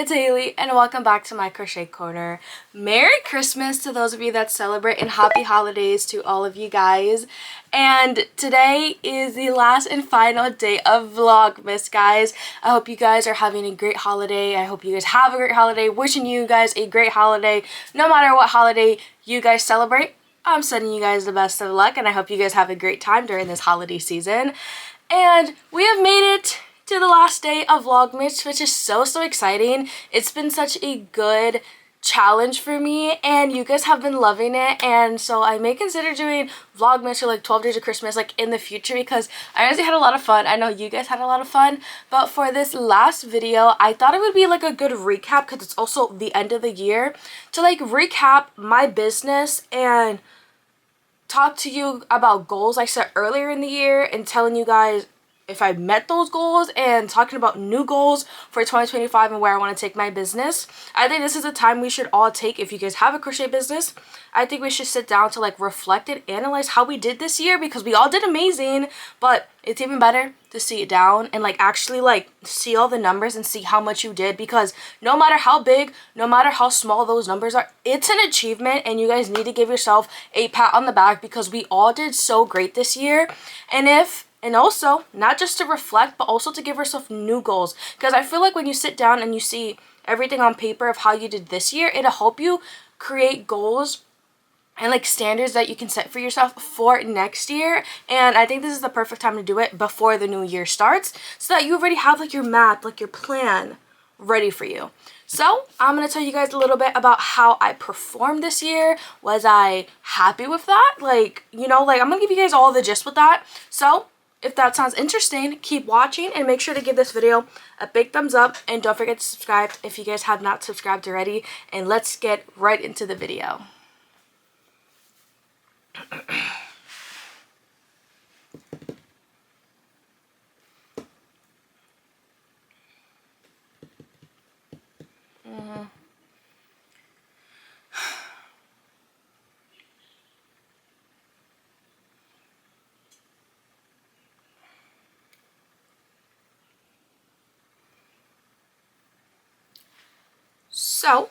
it's Hailey and welcome back to my crochet corner. Merry Christmas to those of you that celebrate and happy holidays to all of you guys. And today is the last and final day of Vlogmas, guys. I hope you guys are having a great holiday. I hope you guys have a great holiday. Wishing you guys a great holiday. No matter what holiday you guys celebrate, I'm sending you guys the best of luck and I hope you guys have a great time during this holiday season. And we have made it to the last day of Vlogmas, which is so exciting. It's been such a good challenge for me and you guys have been loving it, and so I may consider doing Vlogmas for like 12 days of Christmas like in the future because I honestly had a lot of fun. I know you guys had a lot of fun, but for this last video I thought it would be like a good recap because it's also the end of the year to like recap my business and talk to you about goals I set earlier in the year and telling you guys if I met those goals and talking about new goals for 2025 and where I want to take my business. I think this is a time we should all take. If you guys have a crochet business, I think we should sit down to like reflect and analyze how we did this year because we all did amazing, but it's even better to see it down and like actually like see all the numbers and see how much you did, because no matter how big, no matter how small those numbers are, it's an achievement and you guys need to give yourself a pat on the back because we all did so great this year. And also, not just to reflect, but also to give yourself new goals. Because I feel like when you sit down and you see everything on paper of how you did this year, it'll help you create goals and like standards that you can set for yourself for next year. And I think this is the perfect time to do it before the new year starts so that you already have like your map, like your plan ready for you. So I'm going to tell you guys a little bit about how I performed this year. Was I happy with that? Like, you know, like I'm going to give you guys all the gist with that. So if that sounds interesting, keep watching and make sure to give this video a big thumbs up and don't forget to subscribe if you guys have not subscribed already. And let's get right into the video. So,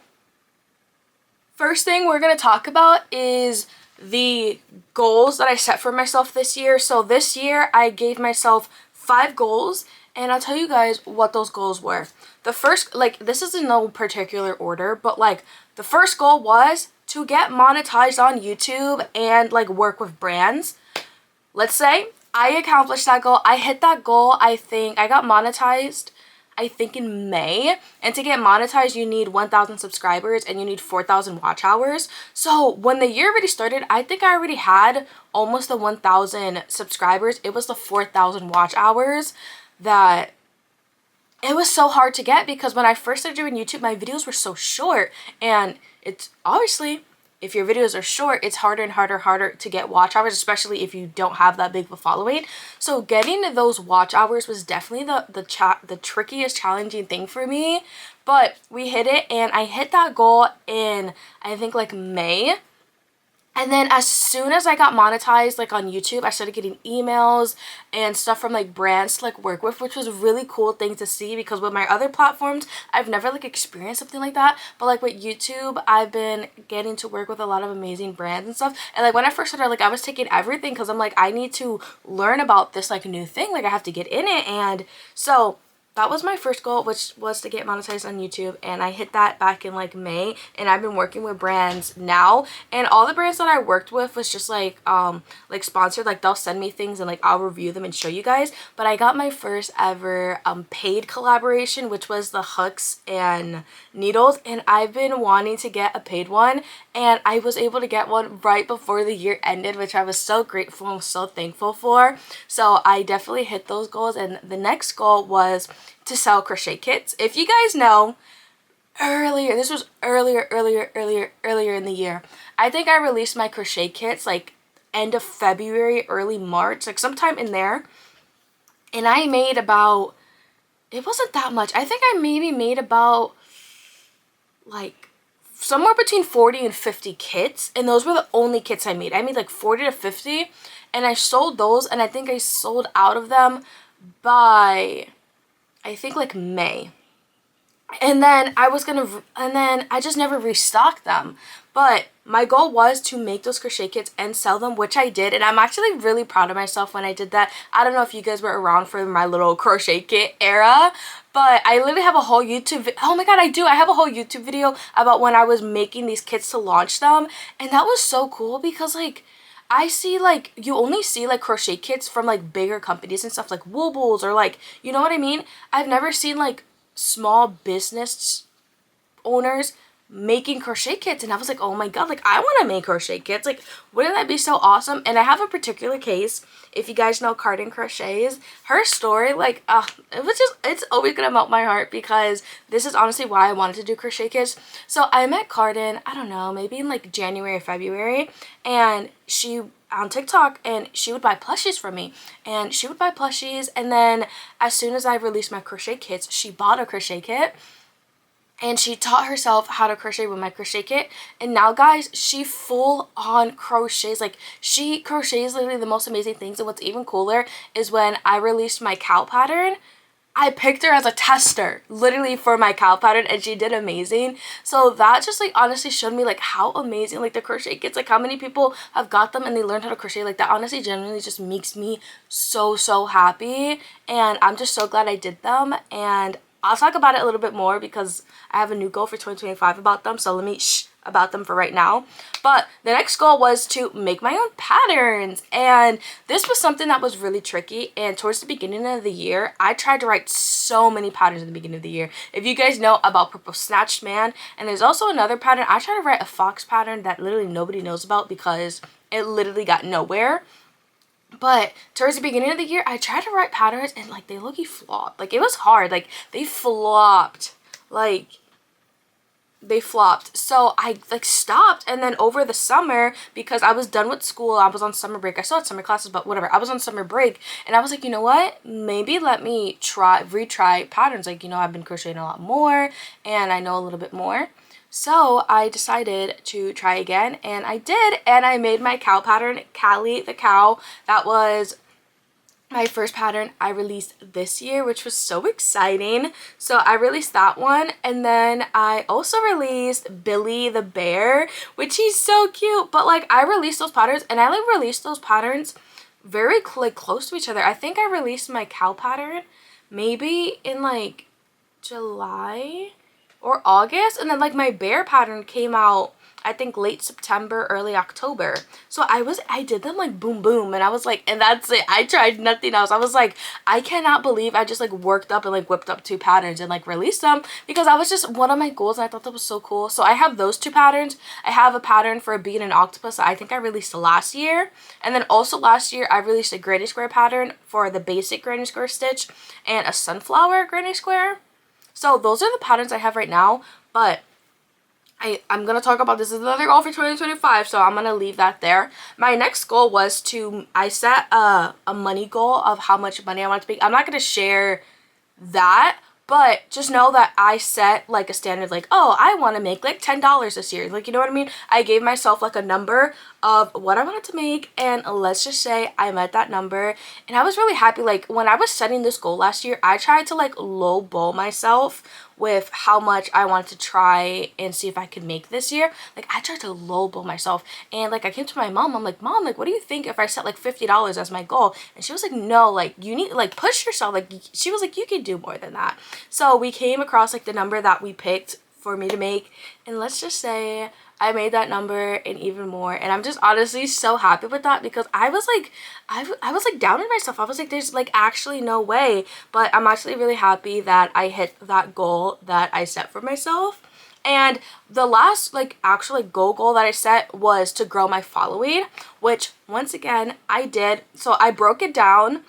first thing we're going to talk about is the goals that I set for myself this year. So this year I gave myself 5 goals and I'll tell you guys what those goals were. The first, like this is in no particular order, but like the first goal was to get monetized on YouTube and like work with brands. Let's say I accomplished that goal. I hit that goal. I think I got monetized in May, and to get monetized you need 1,000 subscribers and you need 4,000 watch hours. So when the year already started, I think I already had almost the 1,000 subscribers. It was the 4,000 watch hours that it was so hard to get because when I first started doing YouTube, my videos were so short, and it's obviously if your videos are short, it's harder and harder to get watch hours, especially if you don't have that big of a following. So getting those watch hours was definitely the trickiest, challenging thing for me. But we hit it, and I hit that goal in, I think, like May. And then as soon as I got monetized like on YouTube, I started getting emails and stuff from like brands to like work with, which was a really cool thing to see because with my other platforms, I've never like experienced something like that. But like with YouTube, I've been getting to work with a lot of amazing brands and stuff. And like when I first started, like I was taking everything because I'm like, I need to learn about this like new thing. Like I have to get in it. And so that was my first goal, which was to get monetized on YouTube, and I hit that back in like May, and I've been working with brands now, and all the brands that I worked with was just like sponsored. Like they'll send me things and like I'll review them and show you guys. But I got my first ever paid collaboration, which was the hooks and needles, and I've been wanting to get a paid one, and I was able to get one right before the year ended, which I was so grateful and so thankful for. So I definitely hit those goals, and the next goal was to sell crochet kits. If you guys know, this was earlier in the year. I think I released my crochet kits like end of February, early March, like sometime in there. And I made about, it wasn't that much. I think I maybe made about like somewhere between 40 and 50 kits, and those were the only kits I made. I made like 40 to 50, and I sold those, and I think I sold out of them by, I think like May. And then I just never restocked them. But my goal was to make those crochet kits and sell them, which I did. And I'm actually really proud of myself when I did that. I don't know if you guys were around for my little crochet kit era, but I literally have a whole oh my god, I do. I have a whole YouTube video about when I was making these kits to launch them. And that was so cool because like, I see like, you only see like crochet kits from like bigger companies and stuff like Woolbulls or like, you know what I mean? I've never seen like small business owners making crochet kits, and I was like, oh my god, like I want to make crochet kits, like wouldn't that be so awesome? And I have a particular case, if you guys know Carden Crochets, her story, like it's always gonna melt my heart because this is honestly why I wanted to do crochet kits. So I met Carden, I don't know, maybe in like January or February, and she on TikTok, and she would buy plushies for me, and she would buy plushies, and then as soon as I released my crochet kits, she bought a crochet kit and she taught herself how to crochet with my crochet kit. And now guys, she full on crochets. Like she crochets literally the most amazing things. And what's even cooler is when I released my cow pattern, I picked her as a tester literally for my cow pattern, and she did amazing. So that just like honestly showed me like how amazing like the crochet kits, like how many people have got them and they learned how to crochet. Like that honestly genuinely just makes me so happy, and I'm just so glad I did them. And I'll talk about it a little bit more because I have a new goal for 2025 about them, so let me about them for right now. But the next goal was to make my own patterns, and this was something that was really tricky. And towards the beginning of the year, I tried to write so many patterns at the beginning of the year. If you guys know about Purple Snatched Man, and there's also another pattern, I tried to write a fox pattern that literally nobody knows about because it literally got nowhere. But towards the beginning of the year, I tried to write patterns and like they low-key flopped. Like it was hard. Like they flopped. Like they flopped. So I like stopped, and then over the summer, because I was done with school, I was on summer break. I still had summer classes, but whatever. I was on summer break, and I was like, you know what? Maybe let me retry patterns. Like, you know, I've been crocheting a lot more and I know a little bit more. So I decided to try again, and I did, and I made my cow pattern, Callie the cow. That was my first pattern I released this year, which was so exciting. So I released that one, and then I also released Billy the bear, which he's so cute. But like I released those patterns, and I like released those patterns very like close to each other. I think I released my cow pattern maybe in like July or August, and then like my bear pattern came out I think late September, early October. So I did them like boom boom, and I was like, and that's it. I tried nothing else. I was like, I cannot believe I just like worked up and like whipped up 2 patterns and like released them, because I was just one of my goals, and I thought that was so cool. So I have those 2 patterns. I have a pattern for a bee and an octopus that I think I released last year, and then also last year I released a granny square pattern for the basic granny square stitch and a sunflower granny square. So those are the patterns I have right now, but I'm going to talk about this as another goal for 2025, so I'm going to leave that there. My next goal was I set a money goal of how much money I want to make. I'm not going to share that, but just know that I set like a standard, like, oh, I want to make like $10 this year. Like, you know what I mean? I gave myself like a number of what I wanted to make, and let's just say I met that number, and I was really happy. Like when I was setting this goal last year, I tried to like lowball myself with how much I wanted to try and see if I could make this year. Like I tried to lowball myself, and like I came to my mom, I'm like, Mom, like what do you think if I set like $50 as my goal? And she was like, no, like you need like push yourself. Like she was like, you can do more than that. So we came across like the number that we picked for me to make, and let's just say I made that number and even more, and I'm just honestly so happy with that, because I was like I was like down on myself. I was like, there's like actually no way, but I'm actually really happy that I hit that goal that I set for myself. And the last like actual like goal that I set was to grow my following, which once again I did. So I broke it down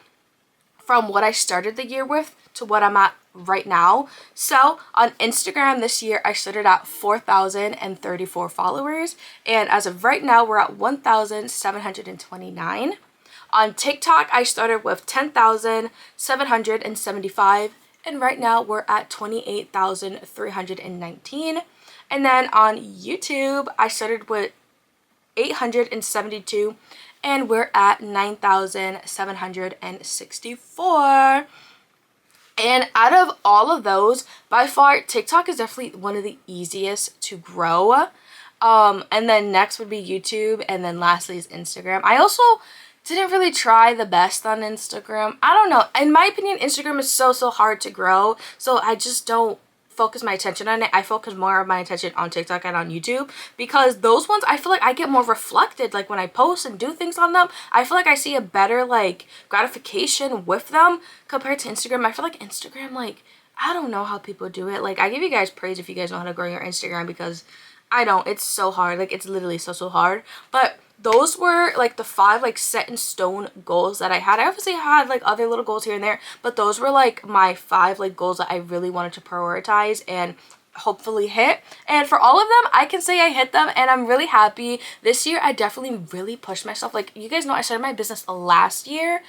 from what I started the year with to what I'm at right now. So on Instagram this year, I started at 4,034 followers, and as of right now we're at 1,729. On TikTok, I started with 10,775, and right now we're at 28,319. And then on YouTube, I started with 872, and we're at 9,764. And out of all of those, by far, TikTok is definitely one of the easiest to grow. And then next would be YouTube, and then lastly is Instagram. I also didn't really try the best on Instagram. I don't know. In my opinion, Instagram is so hard to grow, so I just don't focus my attention on it. I focus more of my attention on TikTok and on YouTube, because those ones I feel like I get more reflected. Like when I post and do things on them, I feel like I see a better like gratification with them compared to Instagram. I feel like Instagram, like, I don't know how people do it. Like, I give you guys praise if you guys know how to grow your Instagram, because I don't. It's so hard. Like, it's literally so hard. But those were like the 5 like set in stone goals that I had. I obviously had like other little goals here and there, but those were like my 5 like goals that I really wanted to prioritize and hopefully hit. And for all of them, I can say I hit them, and I'm really happy. This year I definitely really pushed myself. Like, you guys know I started my business last year,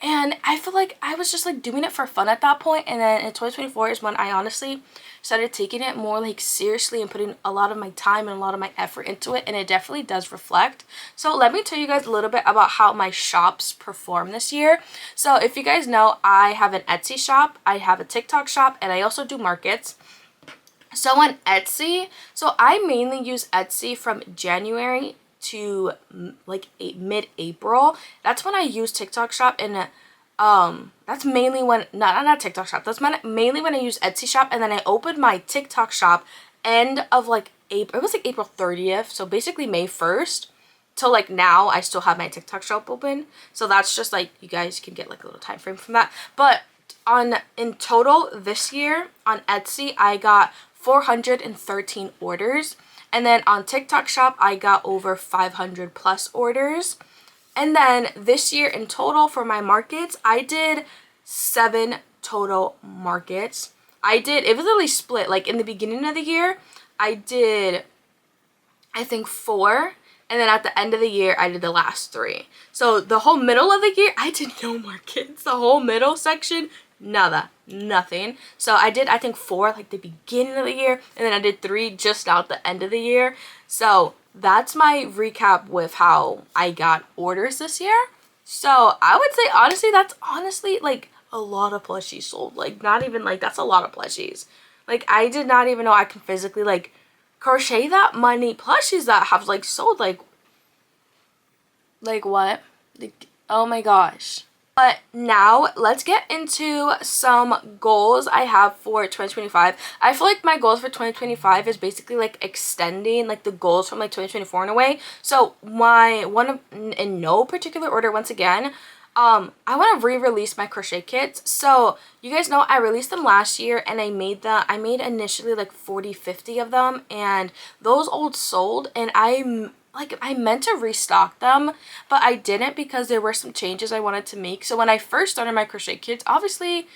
and I feel like I was just like doing it for fun at that point. And then in 2024 is when I honestly started taking it more like seriously and putting a lot of my time and a lot of my effort into it, and it definitely does reflect. So let me tell you guys a little bit about how my shops perform this year. So if you guys know, I have an Etsy shop, I have a TikTok shop, and I also do markets. So on Etsy, so I mainly use Etsy from January to like mid-April. That's when I use TikTok shop, and that's mainly when not TikTok shop, that's mainly when I use Etsy shop. And then I opened my TikTok shop end of like April. It was like April 30th, so basically May 1st till like now. I still have my TikTok shop open, so that's just like, you guys can get like a little time frame from that. But in total this year on Etsy, I got 413 orders, and then on TikTok shop I got over 500 plus orders. And then this year in total for my markets, I did 7 total markets. It was really split. Like in the beginning of the year, I did, I think 4. And then at the end of the year, I did the last 3. So the whole middle of the year, I did no markets. The whole middle section, nada, nothing. So I did, I think 4 like the beginning of the year, and then I did 3 just out the end of the year. So that's my recap with how I got orders this year. So I would say honestly, that's honestly like a lot of plushies sold. Like, not even like, that's a lot of plushies. Like, I did not even know I can physically like crochet that many plushies that have like sold. Like what? Like, oh my gosh. But now let's get into some goals I have for 2025. I feel like my goals for 2025 is basically like extending like the goals from like 2024 in a way. So in no particular order, once again, I want to re-release my crochet kits. So you guys know I released them last year, and I made initially like 40-50 of them, and those old sold, and I meant to restock them, but I didn't because there were some changes I wanted to make. So when I first started my crochet kits, obviously,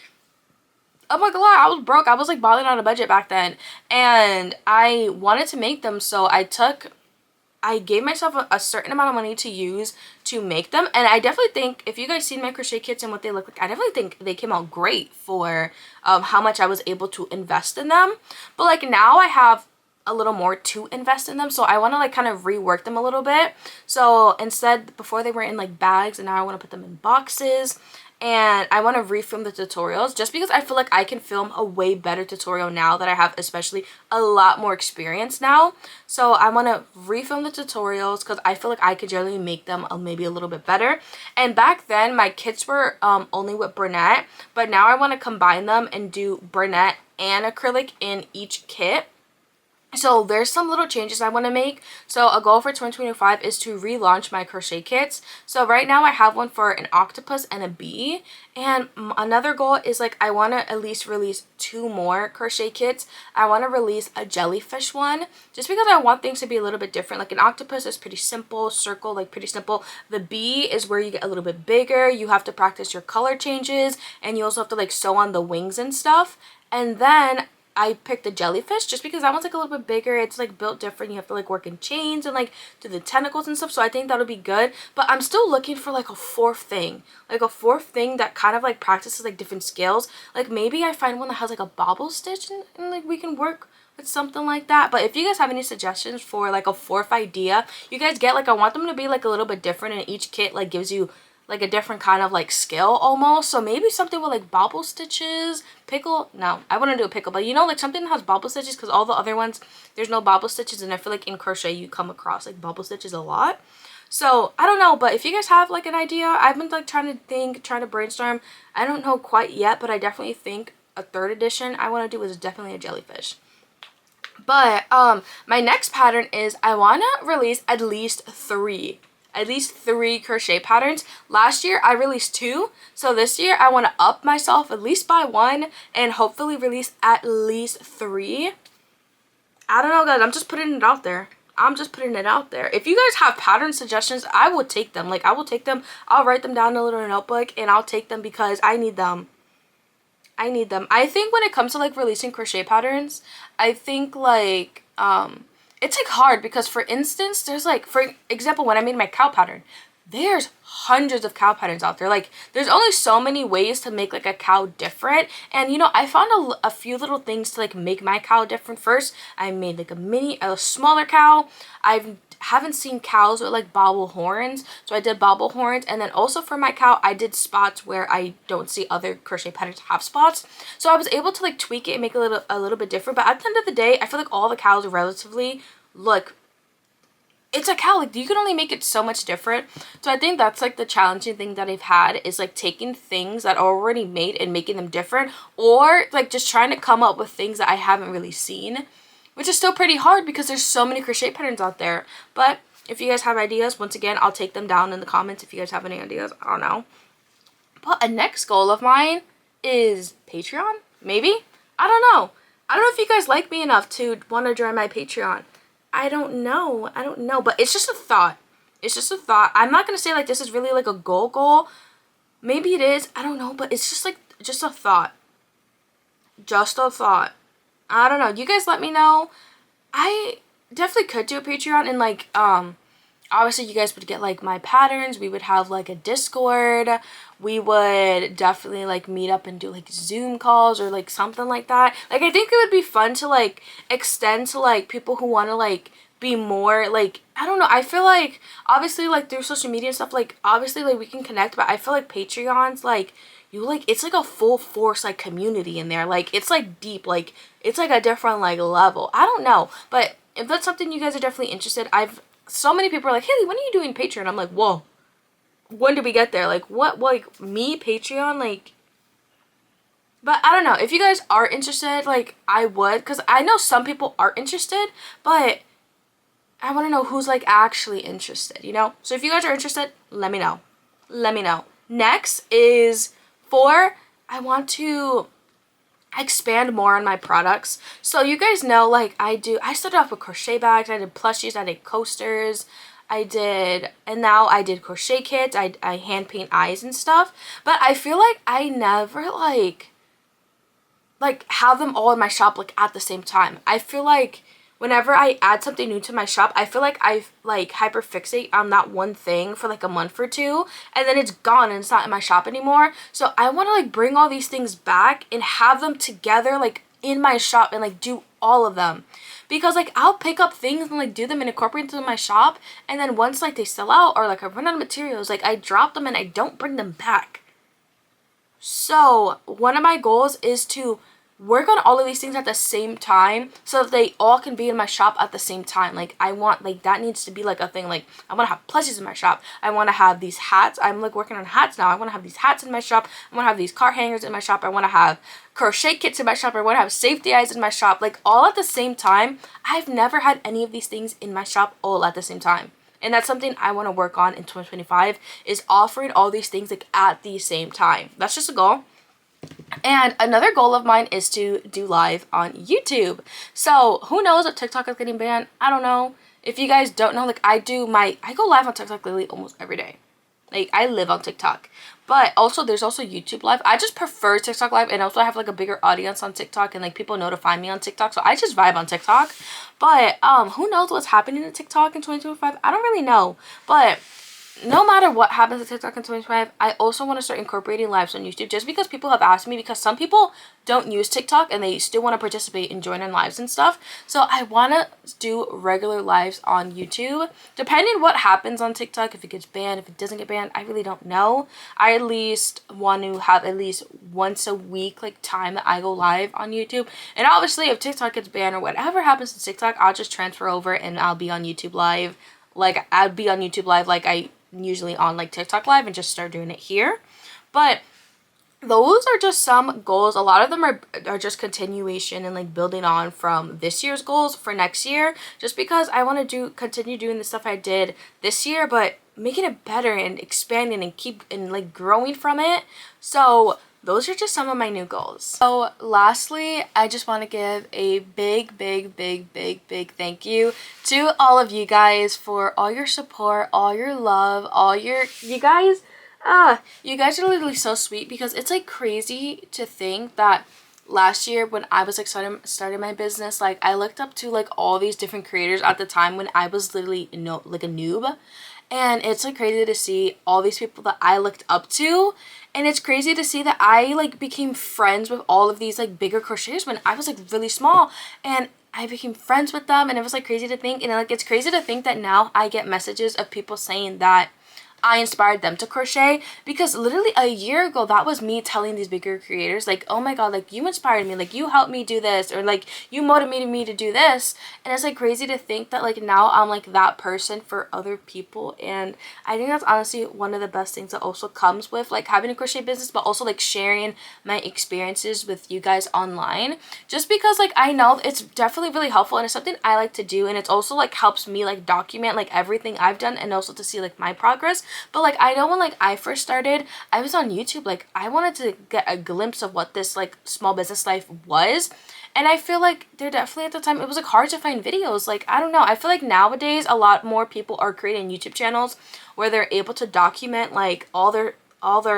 oh my god, I was broke. I was like balling on a budget back then, and I wanted to make them, so I gave myself a certain amount of money to use to make them. And I definitely think, if you guys seen my crochet kits and what they look like, I definitely think they came out great for how much I was able to invest in them. But like now I have a little more to invest in them, so I want to like kind of rework them a little bit. So instead, before they were in like bags, and now I want to put them in boxes. And I want to refilm the tutorials, just because I feel like I can film a way better tutorial now that I have especially a lot more experience now. So I want to refilm the tutorials because I feel like I could generally make them maybe a little bit better. And back then my kits were only with brunette, but now I want to combine them and do brunette and acrylic in each kit. So there's some little changes I want to make. So a goal for 2025 is to relaunch my crochet kits. So right now I have one for an octopus and a bee. And another goal is like I want to at least release 2 more crochet kits. I want to release a jellyfish one just because I want things to be a little bit different. Like an octopus is pretty simple, circle, like pretty simple. The bee is where you get a little bit bigger. You have to practice your color changes, and you also have to like sew on the wings and stuff. And then I picked the jellyfish just because that one's like a little bit bigger. It's like built different. You have to like work in chains and like do the tentacles and stuff. So I think that'll be good. But I'm still looking for like a 4th thing. Like a 4th thing that kind of like practices like different skills. Like maybe I find one that has like a bobble stitch, and like we can work with something like that. But if you guys have any suggestions for like a 4th idea, you guys get, like I want them to be like a little bit different, and each kit like gives you like a different kind of like skill almost. So maybe something with like bobble stitches, pickle. No, I wouldn't do a pickle, but you know, like something that has bobble stitches, because all the other ones, there's no bobble stitches, and I feel like in crochet you come across like bobble stitches a lot. So I don't know, but if you guys have like an idea, I've been like trying to brainstorm. I don't know quite yet, but I definitely think a 3rd edition I want to do is definitely a jellyfish. But my next pattern is I want to release at least three crochet patterns. Last year I released 2, so this year I want to up myself at least by 1 and hopefully release at least 3. I don't know, guys, I'm just putting it out there. If you guys have pattern suggestions, I will take them. Like, I will take them. I'll write them down in a little notebook and I'll take them because I need them. I think when it comes to like releasing crochet patterns, I think like it's like hard because, for instance, there's like, for example, when I made my cow pattern, there's hundreds of cow patterns out there. Like, there's only so many ways to make like a cow different, and you know, I found a few little things to like make my cow different. First, I made like a smaller cow. Haven't seen cows with like bobble horns, so I did bobble horns. And then also for my cow, I did spots where I don't see other crochet patterns have spots, so I was able to like tweak it and make it a little bit different. But at the end of the day, I feel like all the cows are relatively, look, it's a cow, like you can only make it so much different. So I think that's like the challenging thing that I've had, is like taking things that are already made and making them different, or like just trying to come up with things that I haven't really seen, which is still pretty hard because there's so many crochet patterns out there. But if you guys have ideas, once again, I'll take them down in the comments if you guys have any ideas. I don't know. But a next goal of mine is Patreon, maybe? I don't know. I don't know if you guys like me enough to want to join my Patreon. I don't know, but it's just a thought. I'm not gonna say like this is really like a goal. Maybe it is, I don't know, but it's just like, just a thought. I don't know, you guys let me know. I definitely could do a Patreon, and like obviously you guys would get like my patterns, we would have like a Discord, we would definitely like meet up and do like Zoom calls or like something like that. Like, I think it would be fun to like extend to like people who want to like be more like, I don't know, I feel like obviously like through social media and stuff, like obviously like we can connect, but I feel like Patreons, like you like, it's like a full force like community in there, like it's like deep, like it's like a different like level. I don't know, but if that's something you guys are definitely interested, so many people are like, Hailey, when are you doing Patreon? I'm like, whoa, when did we get there? Like, what, like, me, Patreon, like, but I don't know, if you guys are interested, like, I would, because I know some people are interested, but I want to know who's, like, actually interested, you know? So if you guys are interested, let me know. Next is I want to expand more on my products. So you guys know, like, I started off with crochet bags, I did plushies, I did coasters, and now I did crochet kits, I hand paint eyes and stuff, but I feel like I never like have them all in my shop like at the same time. I feel like whenever I add something new to my shop, I feel like I like hyperfixate on that one thing for like a month or two, and then it's gone and it's not in my shop anymore. So I want to like bring all these things back and have them together like in my shop and like do all of them, because like I'll pick up things and like do them and incorporate them in my shop, and then once like they sell out or like I run out of materials, like I drop them and I don't bring them back. So one of my goals is to work on all of these things at the same time so that they all can be in my shop at the same time. Like, I want, like, that needs to be like a thing. Like, I want to have plushies in my shop. I want to have these hats. I'm like working on hats now. I want to have these hats in my shop. I want to have these car hangers in my shop. I want to have crochet kits in my shop. I want to have safety eyes in my shop, like all at the same time. I've never had any of these things in my shop all at the same time. And that's something I want to work on in 2025, is offering all these things like at the same time. That's just a goal. And another goal of mine is to do live on YouTube. So who knows if TikTok is getting banned? I don't know. If you guys don't know, like I go live on TikTok literally almost every day. Like, I live on TikTok. But also, there's also YouTube live. I just prefer TikTok live, and also I have like a bigger audience on TikTok, and like people notify me on TikTok, so I just vibe on TikTok. But who knows what's happening in TikTok in 2025? I don't really know. But no matter what happens to TikTok in 2025, I also want to start incorporating lives on YouTube, just because people have asked me, because some people don't use TikTok and they still want to participate and join in lives and stuff. So I want to do regular lives on YouTube, depending what happens on TikTok, if it gets banned, if it doesn't get banned, I really don't know. I at least want to have at least once a week like time that I go live on YouTube. And obviously if TikTok gets banned or whatever happens to TikTok, I'll just transfer over and I'll be on YouTube live. Like I'd be on YouTube live like I usually on like TikTok live, and just start doing it here. But those are just some goals. A lot of them are just continuation and like building on from this year's goals for next year, just because I want to continue doing the stuff I did this year, but making it better and expanding and keep and like growing from it. So those are just some of my new goals. So lastly, I just want to give a big thank you to all of you guys for all your support, all your love, you guys are literally so sweet, because it's like crazy to think that last year when I was like starting my business, like I looked up to like all these different creators at the time when I was literally like a noob. And it's like crazy to see all these people that I looked up to. And it's crazy to see that I like became friends with all of these like bigger crocheters when I was like really small. And I became friends with them, and it was like crazy to think. And like it's crazy to think that now I get messages of people saying that I inspired them to crochet, because literally a year ago that was me telling these bigger creators like, oh my god, like you inspired me, like you helped me do this, or like you motivated me to do this. And it's like crazy to think that like now I'm like that person for other people. And I think that's honestly one of the best things that also comes with like having a crochet business, but also like sharing my experiences with you guys online, just because like I know it's definitely really helpful, and it's something I like to do, and it's also like helps me like document like everything I've done, and also to see like my progress. But like I know when like I first started, I was on YouTube, like I wanted to get a glimpse of what this like small business life was. And I feel like there definitely at the time it was like hard to find videos. Like I don't know, I feel like nowadays a lot more people are creating YouTube channels where they're able to document like all their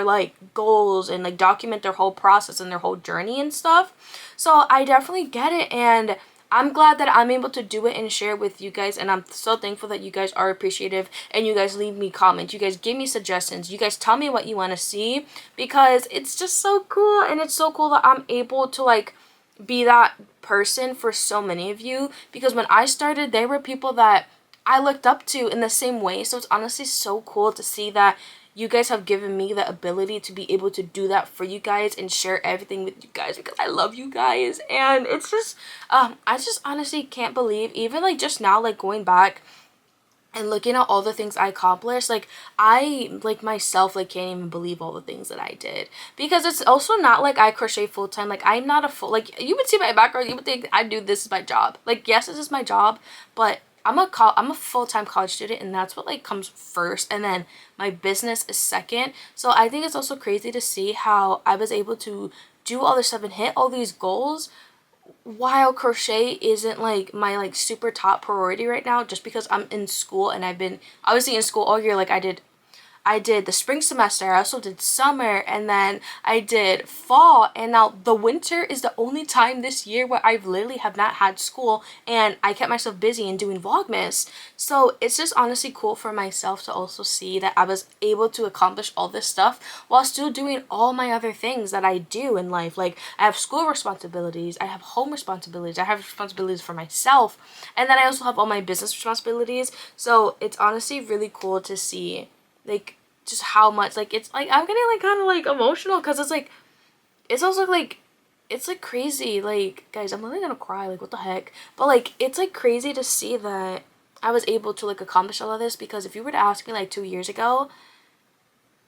like goals, and like document their whole process and their whole journey and stuff. So I definitely get it, and I'm glad that I'm able to do it and share it with you guys, and I'm so thankful that you guys are appreciative, and you guys leave me comments, you guys give me suggestions, you guys tell me what you want to see, because it's just so cool. And it's so cool that I'm able to like be that person for so many of you, because when I started there were people that I looked up to in the same way. So it's honestly so cool to see that you guys have given me the ability to be able to do that for you guys and share everything with you guys, because I love you guys. And it's just I just honestly can't believe, even like just now, like going back and looking at all the things I accomplished, like I like myself like can't even believe all the things that I did, because it's also not like I crochet full-time. Like I'm not a full, like you would see my background, you would think I do this is my job. Like yes, this is my job, but I'm a full-time college student, and that's what like comes first, and then my business is second. So I think it's also crazy to see how I was able to do all this stuff and hit all these goals while crochet isn't like my like super top priority right now, just because I'm in school, and I've been obviously in school all year. Like I did the spring semester, I also did summer, and then I did fall, and now the winter is the only time this year where I've literally have not had school, and I kept myself busy and doing Vlogmas. So it's just honestly cool for myself to also see that I was able to accomplish all this stuff while still doing all my other things that I do in life. Like I have school responsibilities, I have home responsibilities, I have responsibilities for myself, and then I also have all my business responsibilities. So it's honestly really cool to see like just how much like it's like I'm getting like kind of like emotional, because it's like it's also like it's like crazy, like guys, I'm really gonna cry, like what the heck. But like it's like crazy to see that I was able to like accomplish all of this, because if you were to ask me like 2 years ago,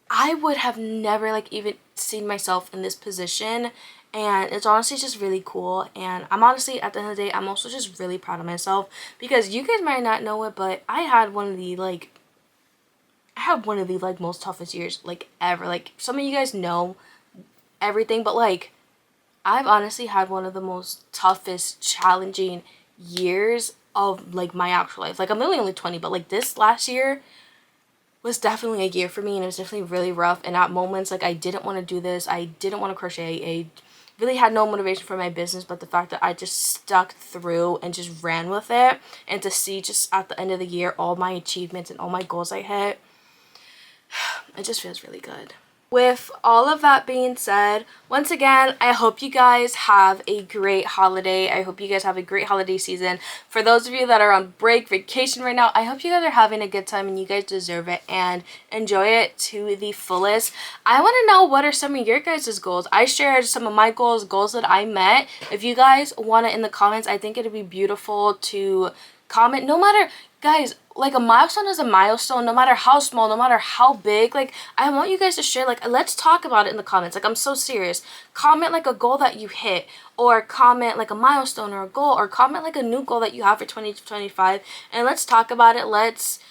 I would have never like even seen myself in this position. And it's honestly just really cool, and I'm honestly at the end of the day I'm also just really proud of myself, because you guys might not know it, but I had one of the like most toughest years like ever. Like some of you guys know everything, but like I've honestly had one of the most toughest, challenging years of like my actual life. Like I'm really only 20, but like this last year was definitely a year for me, and it was definitely really rough. And at moments like I didn't want to do this, I didn't want to crochet, I really had no motivation for my business, but the fact that I just stuck through and just ran with it, and to see just at the end of the year all my achievements and all my goals I hit, it just feels really good. With all of that being said, once again, I hope you guys have a great holiday. I hope you guys have a great holiday season. For those of you that are on break, vacation right now, I hope you guys are having a good time and you guys deserve it and enjoy it to the fullest. I want to know, what are some of your guys' goals? I shared some of my goals that I met. If you guys want it in the comments, I think it'd be beautiful to comment. No matter, guys, like, a milestone is a milestone, no matter how small, no matter how big. Like, I want you guys to share, like, let's talk about it in the comments. Like, I'm so serious. Comment like a goal that you hit, or comment like a milestone or a goal, or comment like a new goal that you have for 2025, and let's talk about it. Let's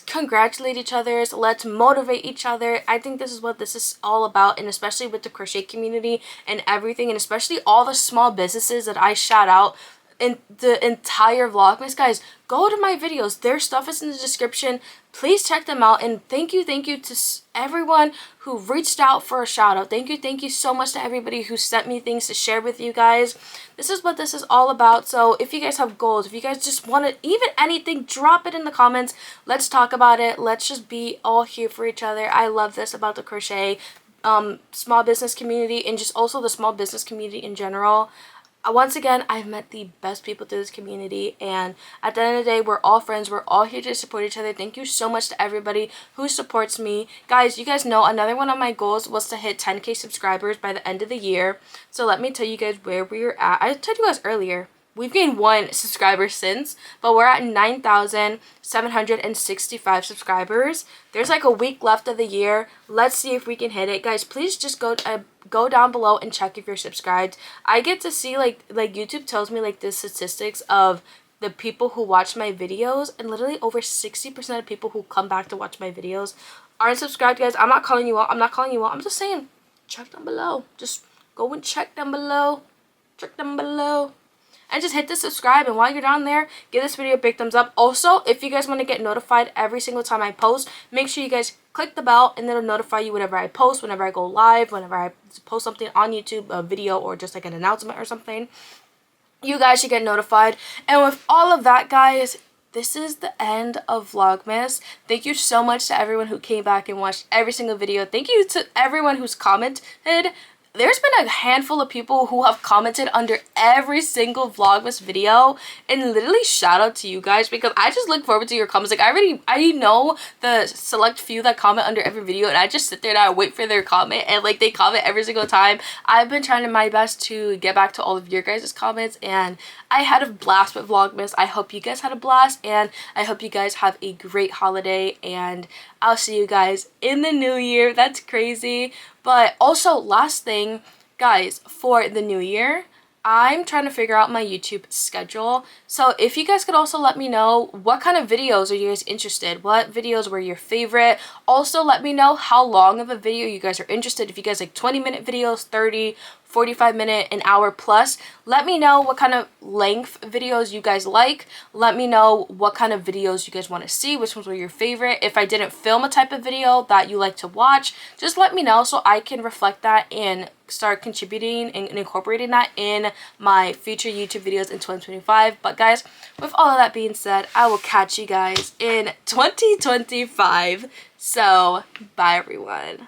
congratulate each other. Let's motivate each other. I think this is what this is all about, and especially with the crochet community and everything, and especially all the small businesses that I shout out in the entire Vlogmas. Guys, go to my videos. Their stuff is in the description. Please check them out. And thank you to everyone who reached out for a shout out. Thank you so much to everybody who sent me things to share with you guys. This is what this is all about. So if you guys have goals, if you guys just want to, even anything, drop it in the comments. Let's talk about it. Let's just be all here for each other. I love this about the crochet small business community, and just also the small business community in general. Once again, I've met the best people through this community, and at the end of the day, we're all friends. We're all here to support each other. Thank you so much to everybody who supports me. Guys, you guys know another one of my goals was to hit 10K subscribers by the end of the year. So let me tell you guys where we're at. I told you guys earlier, we've gained 1 subscriber since, but we're at 9,765 subscribers. There's like a week left of the year. Let's see if we can hit it. Guys, please just go down below and check if you're subscribed. I get to see, like YouTube tells me, like, the statistics of the people who watch my videos, and literally over 60% of people who come back to watch my videos aren't subscribed. Guys, I'm not calling you out. I'm just saying, check down below. Just go and check down below. And just hit the subscribe, and while you're down there, give this video a big thumbs up. Also, if you guys want to get notified every single time I post, make sure you guys click the bell, and it'll notify you whenever I post, whenever I go live, whenever I post something on YouTube, a video, or just like an announcement or something. You guys should get notified. And with all of that, guys, this is the end of Vlogmas. Thank you so much to everyone who came back and watched every single video. Thank you to everyone who's commented. There's been a handful of people who have commented under every single Vlogmas video, and literally shout out to you guys, because I just look forward to your comments. Like, I know the select few that comment under every video, and I just sit there and I wait for their comment, and like, they comment every single time. I've been trying my best to get back to all of your guys' comments, and I had a blast with Vlogmas. I hope you guys had a blast, and I hope you guys have a great holiday, and I'll see you guys in the new year. That's crazy. But also, last thing, guys, for the new year, I'm trying to figure out my YouTube schedule. So if you guys could also let me know, what kind of videos are you guys interested? What videos were your favorite? Also, let me know how long of a video you guys are interested. If you guys like 20-minute videos, 30, 45-minute, an hour plus. Let me know what kind of length videos you guys like. Let me know what kind of videos you guys want to see, which ones were your favorite. If I didn't film a type of video that you like to watch, just let me know so I can reflect that and start contributing and incorporating that in my future YouTube videos in 2025. But guys, with all of that being said, I will catch you guys in 2025. So, bye everyone.